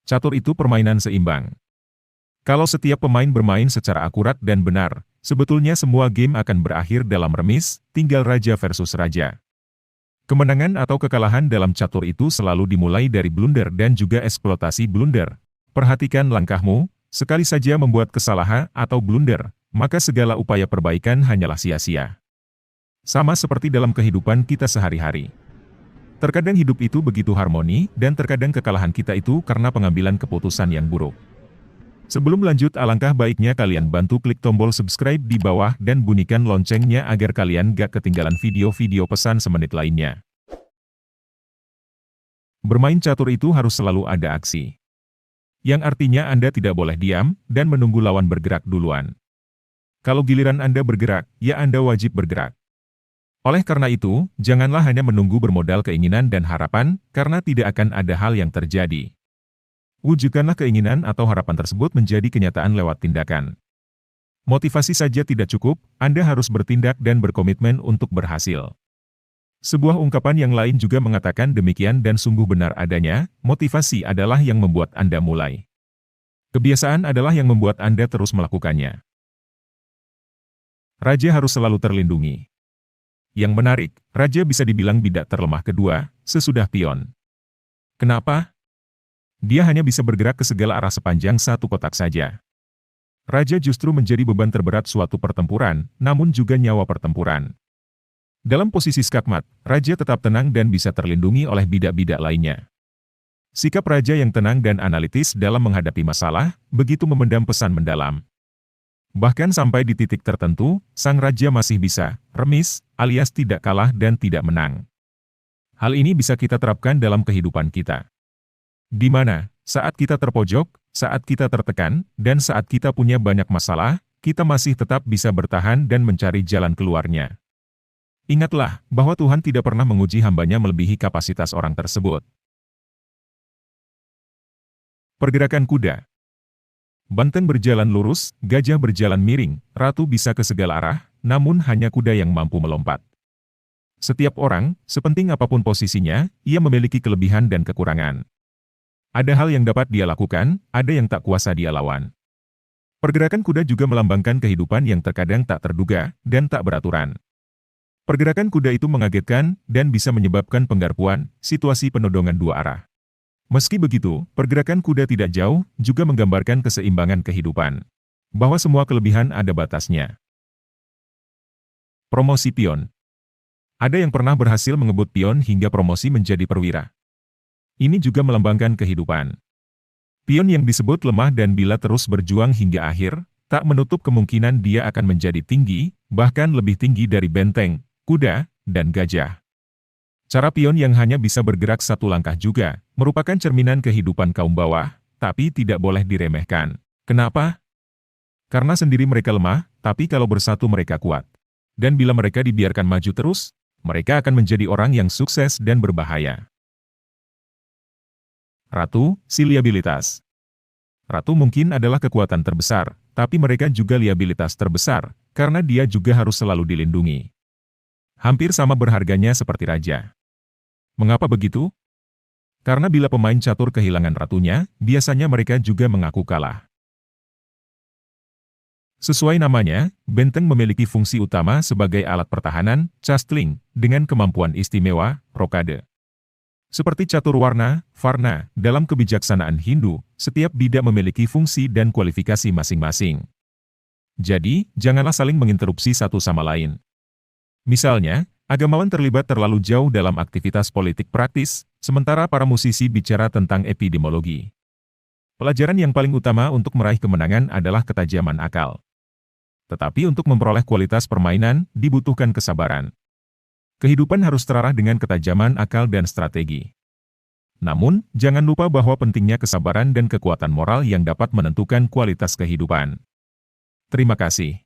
Catur itu permainan seimbang. Kalau setiap pemain bermain secara akurat dan benar, sebetulnya semua game akan berakhir dalam remis, tinggal raja versus raja. Kemenangan atau kekalahan dalam catur itu selalu dimulai dari blunder dan juga eksploitasi blunder. Perhatikan langkahmu, sekali saja membuat kesalahan atau blunder, maka segala upaya perbaikan hanyalah sia-sia. Sama seperti dalam kehidupan kita sehari-hari. Terkadang hidup itu begitu harmoni, dan terkadang kekalahan kita itu karena pengambilan keputusan yang buruk. Sebelum lanjut, alangkah baiknya kalian bantu klik tombol subscribe di bawah dan bunyikan loncengnya agar kalian gak ketinggalan video-video pesan semenit lainnya. Bermain catur itu harus selalu ada aksi. Yang artinya Anda tidak boleh diam dan menunggu lawan bergerak duluan. Kalau giliran Anda bergerak, ya Anda wajib bergerak. Oleh karena itu, janganlah hanya menunggu bermodal keinginan dan harapan, karena tidak akan ada hal yang terjadi. Wujudkanlah keinginan atau harapan tersebut menjadi kenyataan lewat tindakan. Motivasi saja tidak cukup, Anda harus bertindak dan berkomitmen untuk berhasil. Sebuah ungkapan yang lain juga mengatakan demikian dan sungguh benar adanya, motivasi adalah yang membuat Anda mulai. Kebiasaan adalah yang membuat Anda terus melakukannya. Raja harus selalu terlindungi. Yang menarik, raja bisa dibilang bidak terlemah kedua, sesudah pion. Kenapa? Dia hanya bisa bergerak ke segala arah sepanjang satu kotak saja. Raja justru menjadi beban terberat suatu pertempuran, namun juga nyawa pertempuran. Dalam posisi skakmat, raja tetap tenang dan bisa terlindungi oleh bidak-bidak lainnya. Sikap raja yang tenang dan analitis dalam menghadapi masalah, begitu memendam pesan mendalam. Bahkan sampai di titik tertentu, sang raja masih bisa remis, alias tidak kalah dan tidak menang. Hal ini bisa kita terapkan dalam kehidupan kita. Di mana, saat kita terpojok, saat kita tertekan, dan saat kita punya banyak masalah, kita masih tetap bisa bertahan dan mencari jalan keluarnya. Ingatlah, bahwa Tuhan tidak pernah menguji hambanya melebihi kapasitas orang tersebut. Pergerakan kuda. Banteng berjalan lurus, gajah berjalan miring, ratu bisa ke segala arah, namun hanya kuda yang mampu melompat. Setiap orang, sepenting apapun posisinya, ia memiliki kelebihan dan kekurangan. Ada hal yang dapat dia lakukan, ada yang tak kuasa dia lawan. Pergerakan kuda juga melambangkan kehidupan yang terkadang tak terduga, dan tak beraturan. Pergerakan kuda itu mengagetkan, dan bisa menyebabkan penggarpuan, situasi penodongan dua arah. Meski begitu, pergerakan kuda tidak jauh, juga menggambarkan keseimbangan kehidupan. Bahwa semua kelebihan ada batasnya. Promosi pion. Ada yang pernah berhasil mengebut pion hingga promosi menjadi perwira. Ini juga melambangkan kehidupan. Pion yang disebut lemah dan bila terus berjuang hingga akhir, tak menutup kemungkinan dia akan menjadi tinggi, bahkan lebih tinggi dari benteng, kuda, dan gajah. Cara pion yang hanya bisa bergerak satu langkah juga, merupakan cerminan kehidupan kaum bawah, tapi tidak boleh diremehkan. Kenapa? Karena sendiri mereka lemah, tapi kalau bersatu mereka kuat. Dan bila mereka dibiarkan maju terus, mereka akan menjadi orang yang sukses dan berbahaya. Ratu, si liabilitas. Ratu mungkin adalah kekuatan terbesar, tapi mereka juga liabilitas terbesar, karena dia juga harus selalu dilindungi. Hampir sama berharganya seperti raja. Mengapa begitu? Karena bila pemain catur kehilangan ratunya, biasanya mereka juga mengaku kalah. Sesuai namanya, benteng memiliki fungsi utama sebagai alat pertahanan, castling, dengan kemampuan istimewa, rokade. Seperti catur warna, varna, dalam kebijaksanaan Hindu, setiap bidak memiliki fungsi dan kualifikasi masing-masing. Jadi, janganlah saling menginterupsi satu sama lain. Misalnya, agamawan terlibat terlalu jauh dalam aktivitas politik praktis, sementara para musisi bicara tentang epidemiologi. Pelajaran yang paling utama untuk meraih kemenangan adalah ketajaman akal. Tetapi untuk memperoleh kualitas permainan, dibutuhkan kesabaran. Kehidupan harus terarah dengan ketajaman akal dan strategi. Namun, jangan lupa bahwa pentingnya kesabaran dan kekuatan moral yang dapat menentukan kualitas kehidupan. Terima kasih.